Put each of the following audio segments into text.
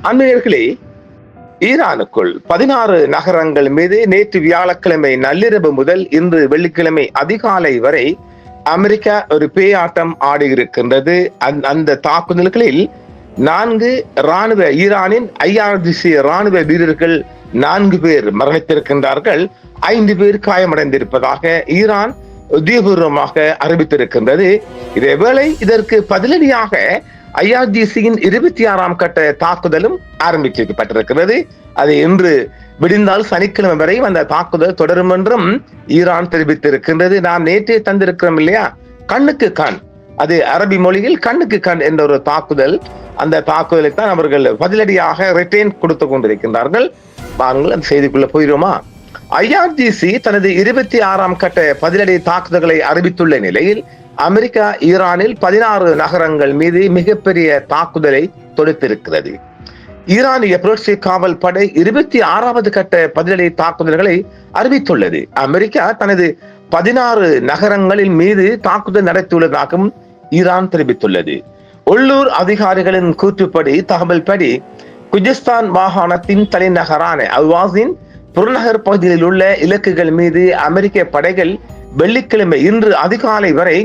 அந்நியர்களே, ஈரானுக்குள் 16 நகரங்கள் மீது நேற்று வியாழக்கிழமை நள்ளிரவு முதல் இன்று வெள்ளிக்கிழமை அதிகாலை வரை அமெரிக்கா ஒரு பேயாட்டம் ஆடியிருக்கின்றது. அந்த தாக்குதல்களில் 4 ஈரானின் IRGC ராணுவ வீரர்கள் 4 பேர் மரணித்திருக்கின்றார்கள், 5 பேர் காயமடைந்திருப்பதாக ஈரான் உத்தியோகபூர்வமாக அறிவித்திருக்கின்றது. இதேவேளை இதற்கு பதிலடியாக IRGCயின் 26ஆம் கட்ட தாக்குதலும் ஆரம்பிக்கப்பட்டிருக்கிறது. அது இன்று விடிந்தால் சனிக்கிழமை வரை அந்த தாக்குதல் தொடரும் என்றும் ஈரான் தெரிவித்திருக்கின்றது. நாம் நேற்றே தந்திருக்கிறோம் இல்லையா, கண்ணுக்கு கண், அது அரபி மொழியில் கண்ணுக்கு கண் என்ற ஒரு தாக்குதல். அந்த தாக்குதலை தான் அவர்கள் பதிலடியாக ரிட்டர்ன் கொடுத்து கொண்டிருக்கின்றார்கள். பாருங்கள், அந்த செய்திக்குள்ள போயிடுமா. IRGC தனது 26ஆம் கட்ட பதிலடி தாக்குதல்களை அறிவித்துள்ள நிலையில் அமெரிக்கா ஈரானில் 16 நகரங்கள் மீது மிகப்பெரிய தாக்குதலை தொடுத்திருக்கிறது. ஈரானிய புரட்சி காவல் படை 26வது கட்ட பதிலடி தாக்குதல்களை அறிவித்துள்ளது. அமெரிக்கா தனது 16 நகரங்களின் மீது தாக்குதல் நடத்தியுள்ளதாகவும் ஈரான் தெரிவித்துள்ளது. உள்ளூர் அதிகாரிகளின் கூற்றுப்படி தகவல் படி குஜிஸ்தான் மாகாணத்தின் தலைநகரான அல்வாஸின் புறநகர் பகுதியில் உள்ள இலக்குகள் மீது அமெரிக்க படைகள் வெள்ளிக்கிழமை இன்று அதிகாலை வரை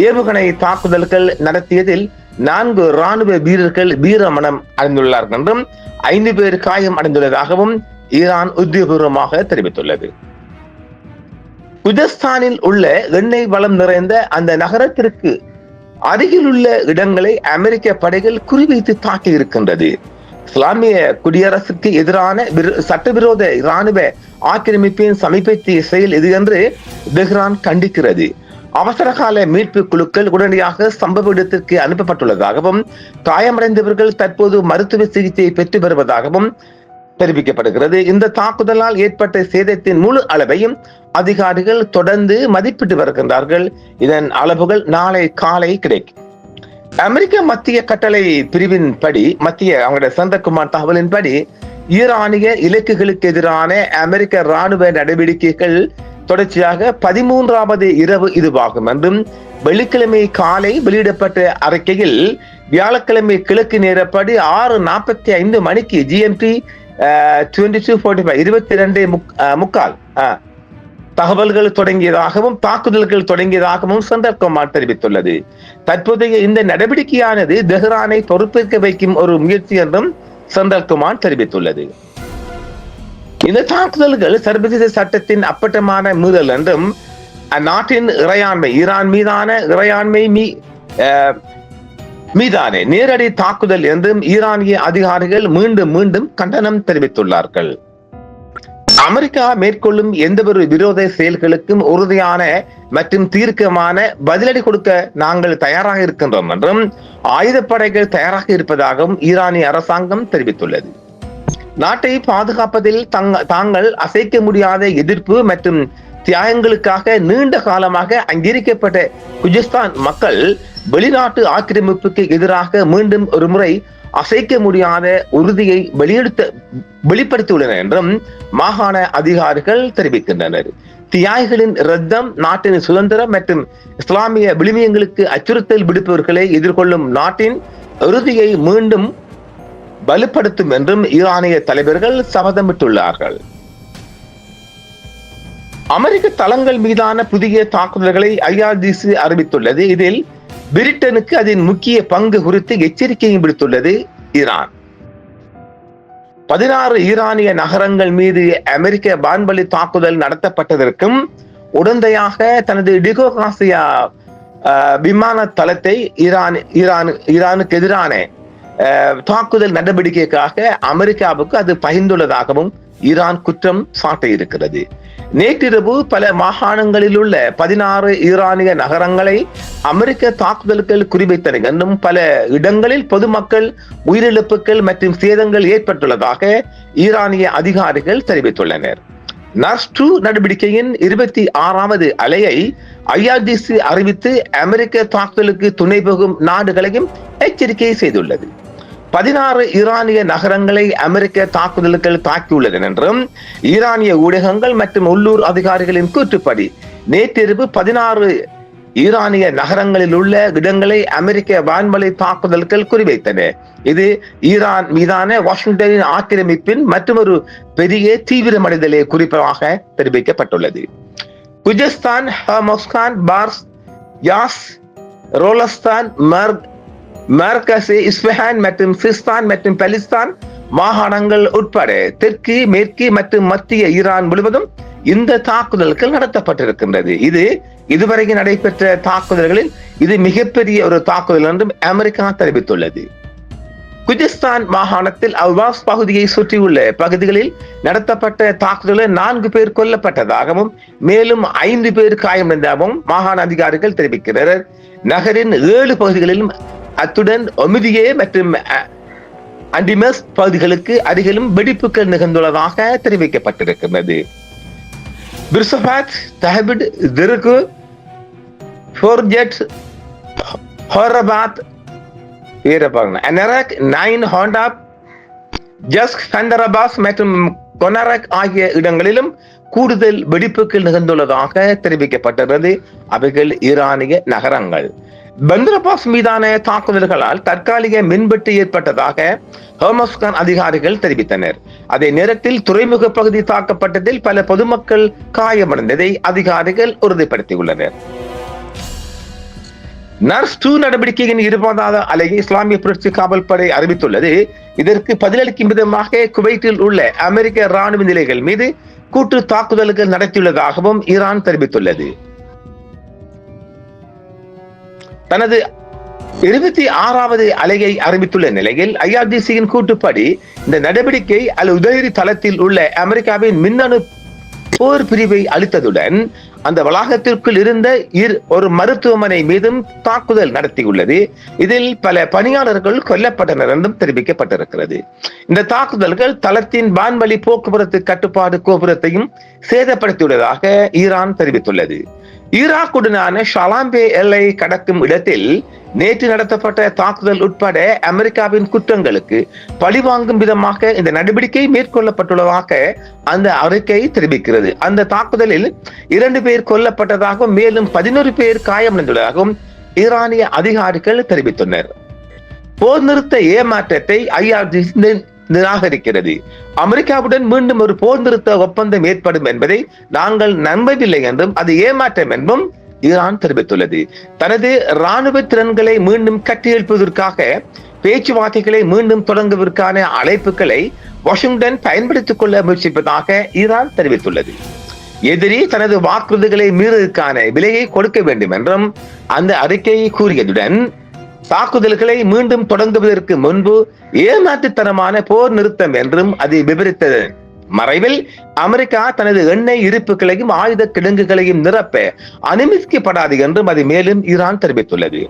ஏவுகணை தாக்குதல்கள் நடத்தியதில் 4 ராணுவ வீரர்கள் வீரமரணம் அடைந்துள்ளார்கள் என்றும் 5 பேர் காயம் அடைந்துள்ளதாகவும் ஈரான் உத்தியோகபூர்வமாக தெரிவித்துள்ளது. குஜஸ்தானில் உள்ள எண்ணெய் வளம் நிறைந்த அந்த நகரத்திற்கு அருகில் உள்ள இடங்களை அமெரிக்க படைகள் குறிவைத்து தாக்கி இருக்கின்றது. இஸ்லாமிய குடியரசுக்கு எதிரான சட்டவிரோத இராணுவ ஆக்கிரமிப்பின் சமீபத்திய செயல் இது என்று தெஹ்ரான் கண்டிக்கிறது. அவசரகால மீட்பு குழுக்கள் உடனடியாக சம்பவ இடத்திற்கு அனுப்பப்பட்டுள்ளதாகவும் காயமடைந்தவர்கள் தற்போது மருத்துவ சிகிச்சை பெற்று வருவதாகவும் தெரிவிக்கப்படுகிறது. இந்த தாக்குதலால் ஏற்பட்ட சேதத்தின் முழு அளவையும் அதிகாரிகள் தொடர்ந்து மதிப்பிட்டு வருகின்றார்கள். இதன் அளவுகள் நாளை காலை கிடைக்கும். அமெரிக்க மத்திய கட்டளை பிரிவின் படி அவங்களுடைய செந்தகுமார் தகவலின்படி ஈரானிய இலக்குகளுக்கு எதிரான அமெரிக்க ராணுவ நடவடிக்கைகள் தொடர்ச்சியாக 13வது இரவு இதுவாகும் என்றும் வெள்ளிக்கிழமை காலை வெளியிடப்பட்ட அறிக்கையில் வியாழக்கிழமை கிழக்கு நேரப்படி 6:45 மணிக்கு GMT 22:45 தகவல்கள் தொடங்கியதாகவும் தாக்குதல்கள் தொடங்கியதாகவும் செந்தகுமார் தெரிவித்துள்ளது. தற்போதைய இந்த நடவடிக்கையானது தெஹ்ரானை பொறுப்பேற்க வைக்கும் ஒரு முயற்சி என்றும் செந்தகுமார் தெரிவித்துள்ளது. இந்த தாக்குதல்கள் சர்வதேச சட்டத்தின் அப்பட்டமான மீறல் என்றும் அந்நாட்டின் இறையாண்மை ஈரான் மீதான இறையாண்மை மீதான நேரடி தாக்குதல் என்றும் ஈரானிய அதிகாரிகள் மீண்டும் கண்டனம் தெரிவித்துள்ளார்கள். அமெரிக்கா மேற்கொள்ளும் எந்த ஒரு விரோத செயல்களுக்கும் உறுதியான மற்றும் தீர்க்கமான பதிலடி கொடுக்க நாங்கள் தயாராக இருக்கின்றோம் என்றும் ஆயுதப்படைகள் தயாராக இருப்பதாகவும் ஈரானிய அரசாங்கம் தெரிவித்துள்ளது. நாட்டை பாதுகாப்பதில் தாங்கள் அசைக்க முடியாத எதிர்ப்பு மற்றும் தியாகங்களுக்காக நீண்ட காலமாக அங்கீகரிக்கப்பட்ட குஜிஸ்தான் மக்கள் வெளிநாட்டு ஆக்கிரமிப்புக்கு எதிராக மீண்டும் ஒரு முறை அசைக்க முடியாத உறுதியை வெளிப்படுத்தியுள்ளனர் என்றும் மாகாண அதிகாரிகள் தெரிவிக்கின்றனர். தியாகிகளின் இரத்தம் நாட்டின் சுதந்திரம் மற்றும் இஸ்லாமிய விழுமியங்களுக்கு அச்சுறுத்தல் விடுப்பவர்களை எதிர்கொள்ளும் நாட்டின் உறுதியை மீண்டும் வலுப்படுத்தும் என்றும் ஈரானிய தலைவர்கள் சபதமிட்டுள்ளார்கள். அமெரிக்க தளங்கள் மீதான புதிய தாக்குதல்களை IRGC அறிவித்துள்ளது. இதில் பிரிட்டனுக்கு அதன் முக்கிய பங்கு குறித்து எச்சரிக்கையும் விடுத்துள்ளது ஈரான். 16 ஈரானிய நகரங்கள் மீது அமெரிக்க வான்வழி தாக்குதல் நடத்தப்பட்டதற்கும் உடந்தையாக தனது டிகோகாசியா விமான தளத்தை ஈரானுக்கு எதிரான தாக்குதல் நடவடிக்கைக்காக அமெரிக்காவுக்கு அது பகிர்ந்துள்ளதாகவும் ஈரான் குற்றம் சாட்டியிருக்கிறது. நேற்றிரவு பல மாகாணங்களில் உள்ள 16 ஈரானிய நகரங்களை அமெரிக்க தாக்குதல்கள் குறிவைத்தன என்றும் பல இடங்களில் பொதுமக்கள் உயிரிழப்புகள் மற்றும் சேதங்கள் ஏற்பட்டுள்ளதாக ஈரானிய அதிகாரிகள் தெரிவித்துள்ளனர். நர்ஸ் 2 நடவடிக்கையின் 26வது அலையை IRGC அறிவித்து அமெரிக்க தாக்குதலுக்கு துணை போகும் நாடுகளையும் எச்சரிக்கை செய்துள்ளது. 16 ஈரானிய நகரங்களை அமெரிக்க தாக்குதல்கள் தாக்கியுள்ளன என்றும் ஈரானிய ஊடகங்கள் மற்றும் உள்ளூர் அதிகாரிகளின் கூற்றுப்படி நேற்றிரவு 16 ஈரானிய நகரங்களில் உள்ள இடங்களை அமெரிக்க வான்வழி தாக்குதல்கள் குறிவைத்தன. இது ஈரான் மீதான வாஷிங்டனின் ஆக்கிரமிப்பின் மற்றொரு பெரிய தீவிரமடைதலை குறிப்பாக தெரிவிக்கப்பட்டுள்ளது. குஜஸ்தான், ஹர்மோஸ்கான், பார்ஸ், யாஸ், ரோலஸ்தான், மர்கசே, இஸ்ஃபஹான் மற்றும் சிஸ்தான் மற்றும் பலிஸ்தான் மாகாணங்கள் உட்பட தெற்கு, மேற்கு மற்றும் மத்திய ஈரான் முழுவதும் இந்த தாக்குதல்கள் நடத்தப்பட்டிருக்கின்றது. இது இதுவரைக்கும் நடைபெற்ற தாக்குதல்களில் இது மிகப்பெரிய ஒரு தாக்குதல் என்றும் அமெரிக்கா தெரிவித்துள்ளது. குஜஸ்தான் மாகாணத்தில் அல்வாஸ் பகுதியை சுற்றியுள்ள பகுதிகளில் நடத்தப்பட்ட தாக்குதலில் 4 பேர் கொல்லப்பட்டதாகவும் மேலும் 5 பேர் காயமடைந்ததாகவும் மாகாண அதிகாரிகள் தெரிவிக்கின்றனர். நகரின் 7 பகுதிகளிலும் அத்துடன் ஒமிதியே மற்றும் அண்டிமஸ் பகுதிகளுக்கு அருகிலும் வெடிப்புகள் நிகழ்ந்துள்ளதாக தெரிவிக்கப்பட்டிருக்கிறது. பிர்சபாத், தஹபிட், திருக்கு, ஃபோர்ஜெட், ஹோரபாத், அனரக், 9, ஹோண்டா, ஜஸ்க், ஃபண்டரபாஸ் மற்றும் கொனரக் ஆகிய இடங்களிலும் கூடுதல் வெடிப்புகள் நிகழ்ந்துள்ளதாக தெரிவிக்கப்பட்டுள்ளது. அவைகள் ஈரானிய நகரங்கள். பந்தரபாஸ் மீதான தாக்குதல்களால் தற்காலிக மின்வெட்டு ஏற்பட்டதாக ஹர்மோஸ்கான் அதிகாரிகள் தெரிவித்தனர். அதே நேரத்தில் துறைமுக பகுதி தாக்கப்பட்டதில் பல பொதுமக்கள் காயமடைந்ததை அதிகாரிகள் உறுதிப்படுத்தியுள்ளனர். நர்ஸ் 2 நடவடிக்கையின் 20வது அலையை இஸ்லாமிய புரட்சி காவல் படை அறிவித்துள்ளது. இதற்கு பதிலளிக்கும் விதமாக குவைத்தில் உள்ள அமெரிக்க ராணுவ நிலைகள் மீது கூட்டு தாக்குதல்கள் நடத்தியுள்ளதாகவும் ஈரான் தெரிவித்துள்ளது. தனது 26வது அலையை அறிவித்துள்ள நிலையில் IRGCயின் கூட்டுப்படி இந்த நடவடிக்கை அல் உதைரி தளத்தில் உள்ள அமெரிக்காவின் மின்னணு போர் பிரிவை அளித்ததுடன் அந்த வளாகத்திற்குள் இருந்த ஒரு மருத்துவமனை மீதும் தாக்குதல் நடத்தியுள்ளது. இதில் பல பணியாளர்கள் கொல்லப்பட்டனர் என்றும் தெரிவிக்கப்பட்டிருக்கிறது. இந்த தாக்குதல்கள் தளத்தின் வான்வழி போக்குவரத்து கட்டுப்பாடு கோபுரத்தையும் சேதப்படுத்தியுள்ளதாக ஈரான் தெரிவித்துள்ளது. ஈராக்குடனான ஷலாம்பே எல்லை கடக்கும் இடத்தில் நேற்று நடத்தப்பட்ட தாக்குதல் உட்பட அமெரிக்காவின் குற்றங்களுக்கு பழிவாங்கும் விதமாக இந்த நடவடிக்கை மேற்கொள்ளப்பட்டுள்ளதாக அந்த அறிக்கை தெரிவிக்கிறது. அந்த தாக்குதலில் 2 பேர் கொல்லப்பட்டதாகவும் மேலும் 11 பேர் காயமடைந்துள்ளதாகவும் ஈரானிய அதிகாரிகள் தெரிவித்தனர். போர் நிறுத்த ஏமாற்றத்தை IRGC நிராகரிக்கிறது. அமெரிக்காவுடன் மீண்டும் ஒரு போர் நிறுத்த ஒப்பந்தம் ஏற்படும் என்பதை நாங்கள் நம்பவில்லை என்றும் அது ஏமாற்றம் என்றும் ஈரான் தெரிவித்துள்ளது. தனது ராணுவ திறன்களை மீண்டும் கட்டியெழுப்பதற்காக பேச்சுவார்த்தைகளை மீண்டும் தொடங்குவதற்கான அழைப்புகளை வாஷிங்டன் பயன்படுத்திக் கொள்ள முயற்சிப்பதாக ஈரான் தெரிவித்துள்ளது. எதிரி தனது வாக்குறுதிகளை மீறுவதற்கான விலையை கொடுக்க வேண்டும் என்றும் அந்த அறிக்கையை கூறியதுடன் தாக்குதல்களை மீண்டும் தொடங்குவதற்கு முன்பு ஏமாற்றுத்தனமான போர் நிறுத்தம் என்றும் அதை விவரித்தது. மறைவில் அமெரிக்கா தனது எண்ணெய் இருப்புகளையும் ஆயுத கிடங்குகளையும் நிரப்ப அனுமதிக்கப்படாது என்றும் அது மேலும் ஈரான் தெரிவித்துள்ளது.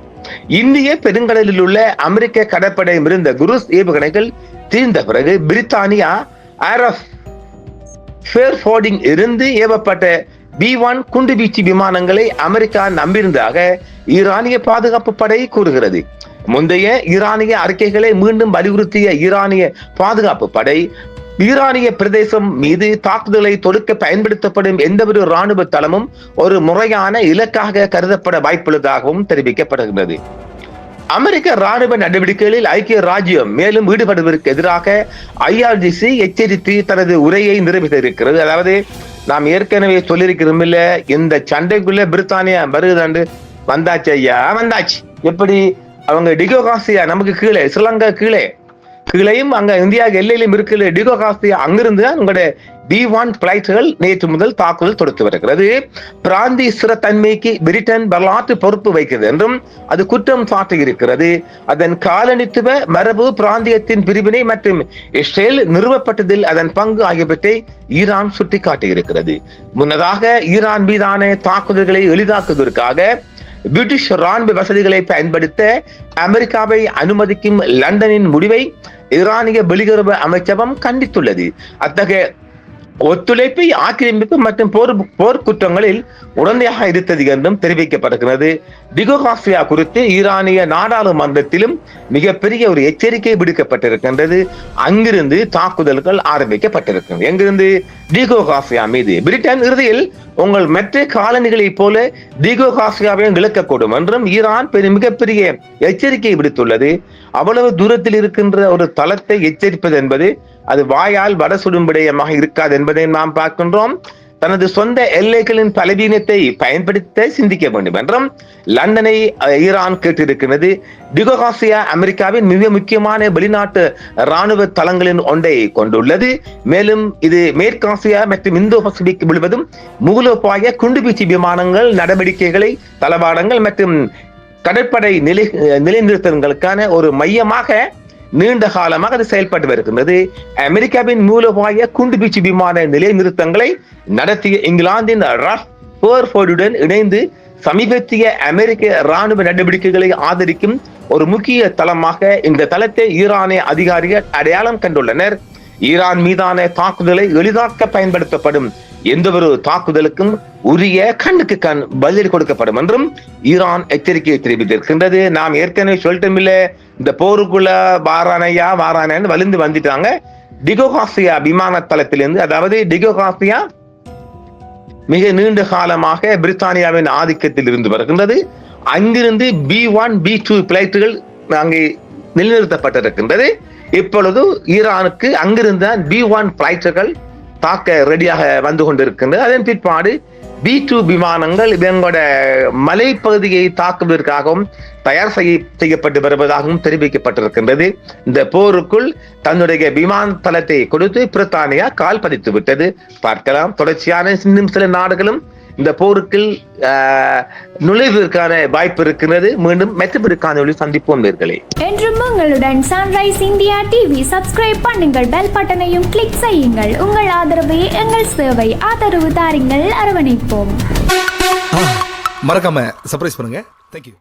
இந்திய பெருங்கடலில் உள்ள அமெரிக்க கடற்படை இருந்த குருஸ் ஏவுகணைகள் தீர்ந்த பிறகு பிரித்தானியா ஃபேர்ஃபோர்டிங் இருந்து ஏவப்பட்ட B-1 குண்டுவீச்சு விமானங்களை அமெரிக்கா நம்பியிருந்ததாக ஈரானிய பாதுகாப்பு படை கூறுகிறது. முந்தைய ஈரானிய அறிக்கைகளை மீண்டும் வலியுறுத்திய ஈரானிய பாதுகாப்பு படை ஈரானிய பிரதேசம் மீது தாக்குதலை தொடுக்க பயன்படுத்தப்படும் எந்தவொரு ராணுவ தளமும் ஒரு முறையான இலக்காக கருதப்பட வாய்ப்புள்ளதாகவும் தெரிவிக்கப்படுகிறது. அமெரிக்க ராணுவ நடவடிக்கைகளில் ஐக்கிய ராஜ்யம் மேலும் ஈடுபடுவதற்கு எதிராக IRGC எச்சரித்து தனது உரையை நிறைவேற்றிருக்கிறது. அதாவது நாம் ஏற்கனவே சொல்லியிருக்கிறோம் இல்ல, இந்த சண்டைக்குள்ள பிரித்தானியா வருகுதாண்டு வந்தாச்சு ஐயா, வந்தாச்சு. எப்படி அவங்க டிகோகாசியா நமக்கு கீழே, ஸ்ரீலங்கா கீழேயும் அங்க இந்தியா எல்லையிலும் இருக்கிற டிகோகாசியா அங்கிருந்து தான் உங்களுடைய B-1 பிளைட்டுகள் நேற்று முதல் தாக்குதல் தொடுத்து வருகிறது. பிராந்திய ஸ்திரத்தன்மைக்கு பிரிட்டன் வரலாற்று பொறுப்பு வைக்கிறது என்றும் அது குற்றம் சாட்டி இருக்கிறது. அதன் காலனித்துவ மரபு பிராந்தியத்தின் பிரிவினை மற்றும் இஸ்ரேல் நிறுவப்பட்டதில் அதன் பங்கு ஆகியவற்றை ஈரான் சுட்டிக்காட்டி இருக்கிறது. முன்னதாக ஈரான் மீதான தாக்குதல்களை எளிதாக்குவதற்காக பிரிட்டிஷ் ராணுவ வசதிகளை பயன்படுத்த அமெரிக்காவை அனுமதிக்கும் லண்டனின் முடிவை ஈரானிய வெளியுறவு அமைச்சகம் கண்டித்துள்ளது. அத்தகைய ஒத்துழைப்பை ஆக்கிரமிப்பு மற்றும் போர் குற்றங்களில் உடந்தையாக இருந்தது என்றும் தெரிவிக்கப்படுகிறது. டிகோகாசியா குறித்து ஈரானிய நாடாளுமன்றத்திலும் மிகப்பெரிய ஒரு எச்சரிக்கை விடுக்கப்பட்டிருக்கின்றது. அங்கிருந்து தாக்குதல்கள் ஆரம்பிக்கப்பட்டிருக்கின்றன. எங்கிருந்து? டிகோகாசியா மீது. பிரிட்டன் இறுதியில் உங்கள் மற்ற காலனிகளைப் போல டிகோகாசியாவையும் இழக்கக்கூடும் என்றும் ஈரான் மிகப்பெரிய எச்சரிக்கை விடுத்துள்ளது. அவ்வளவு தூரத்தில் இருக்கின்ற ஒரு தளத்தை எச்சரிப்பது என்பது அது வாயால் வட சுடும் விடயமாக இருக்காது என்பதை நாம் பார்க்கின்றோம். தனது சொந்த எல்லைகளின் பலவீனத்தை பயன்படுத்த சிந்திக்க வேண்டும் என்றும் லண்டனை ஈரான் கேட்டிருக்கிறது. டிகோகாசியா அமெரிக்காவின் மிக முக்கியமான வெளிநாட்டு ராணுவ தளங்களின் ஒன்றை கொண்டுள்ளது. மேலும் இது மேற்காசியா மற்றும் இந்தோ பசிபிக் முழுவதும் மூலோபாய குண்டுவீச்சு விமானங்கள் நடவடிக்கைகளை தளவாடங்கள் மற்றும் கடற்படை நிலைநிறுத்தங்களுக்கான ஒரு மையமாக நீண்ட காலமாக அது செயல்பட்டு வருகின்றது. அமெரிக்காவின் மூலோபாய குண்டுவீச்சு விமான நிலைநிறுத்தங்களை நடத்திய இங்கிலாந்தின் ராஃபோர்டுடன் இணைந்து சமீபத்திய அமெரிக்க ராணுவ நடவடிக்கைகளை ஆதரிக்கும் ஒரு முக்கிய தளமாக இந்த தளத்தை ஈரானிய அதிகாரிகள் அடையாளம் கண்டுள்ளனர். ஈரான் மீதான தாக்குதலை எளிதாக்க பயன்படுத்தப்படும் எந்த ஒரு தாக்குதலுக்கும் உரிய கண்ணுக்கு கண் பதில் கொடுக்கப்படும் என்றும் ஈரான் எச்சரிக்கையை தெரிவித்திருக்கின்றது. நாம் ஏற்கனவே சொல்லிட்டோம் இல்ல, இந்த போருக்குள்ள வாரானு வலிந்து வந்துட்டாங்க. டிகோகாசியா விமான தளத்திலிருந்து, அதாவது டிகோகாசியா மிக நீண்ட காலமாக பிரித்தானியாவின் ஆதிக்கத்தில் இருந்து வருகின்றது. அங்கிருந்து B1 B2 பிளைட்டுகள் அங்கே நிலைநிறுத்தப்பட்டிருக்கின்றது. இப்பொழுது ஈரானுக்கு அங்கிருந்த B1 பிளைட்டுகள் தாக்க ரெடியாக வந்து கொண்டிருக்கின்றது. அதன் பிற்பாடு B2 விமானங்கள் இவங்களோட மலைப்பகுதியை தாக்குவதற்காகவும் தயார் செய்யப்பட்டு வருவதாகவும் தெரிவிக்கப்பட்டிருக்கின்றது. இந்த போருக்குள் தன்னுடைய விமான தளத்தை கொடுத்து பிரித்தானியா கால் பதித்து விட்டது. பார்க்கலாம், தொடர்ச்சியான இன்னும் சில நாடுகளும் இந்த போருக்குள் நுழைவதற்கான வாய்ப்பு இருக்கிறது. மீண்டும் மற்றொரு காணொளி சந்திப்போம் நேர்களே. என்றும் உங்களுடன் சன்ரைஸ் இந்தியா டிவி சப்ஸ்கிரைப் பண்ணுங்கள், பெல் பட்டனையும் கிளிக் செய்யுங்கள். உங்கள் ஆதரவே எங்கள் சேவை. ஆதரவு தாருங்கள், அரவணைப்போம். மறக்காம சர்ப்ரைஸ் பண்ணுங்க. தேங்க்யூ.